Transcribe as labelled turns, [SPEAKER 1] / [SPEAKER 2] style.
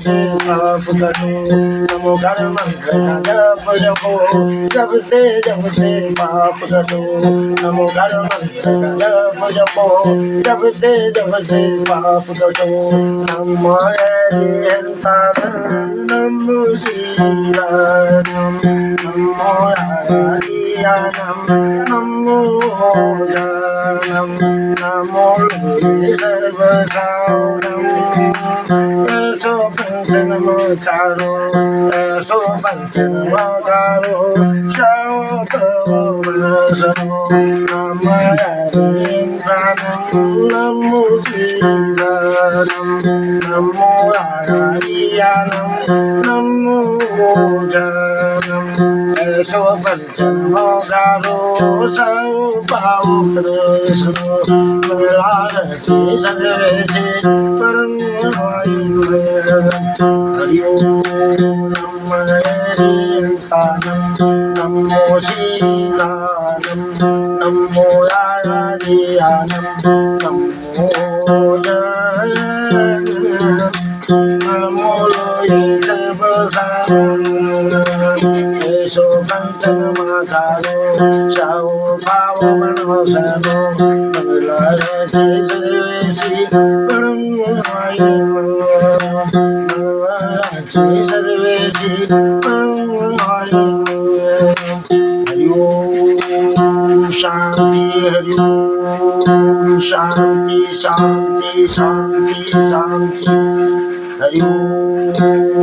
[SPEAKER 1] से पाप कटो नमो घर मंत्र का जप जपो जब से पाप कटो नमो घर मंत्र का जप जपो जब से पाप कटो नमो हरिहंता नमो श्रीराम नमो हरियानम नमो जानम नमो सर्वसावनम ऐसो पंचनमो चारो ऐसो पंचनमो चारो शावको मनसमो नमो हरिन्द्रानम नमो श्रीरानम नमो हरियानम नमो जानम ऐसो पंचनमो चारो सर्वभाव प्रसनो मलारति सर्वेशे परमवायुवे हरि ओम नमो हरिहंतानं नमो श्रीरामं नमो हरियानं नमो नमो ऐसो पंचनमाकारो शावो भावो मनोसनो मंगलारति सर्वेशि परमवायुवे मंगलारति सर्वेशि परमवायुवे हरि ओम शांति हरि ओम शांति शांति शांति शांति हरि ओम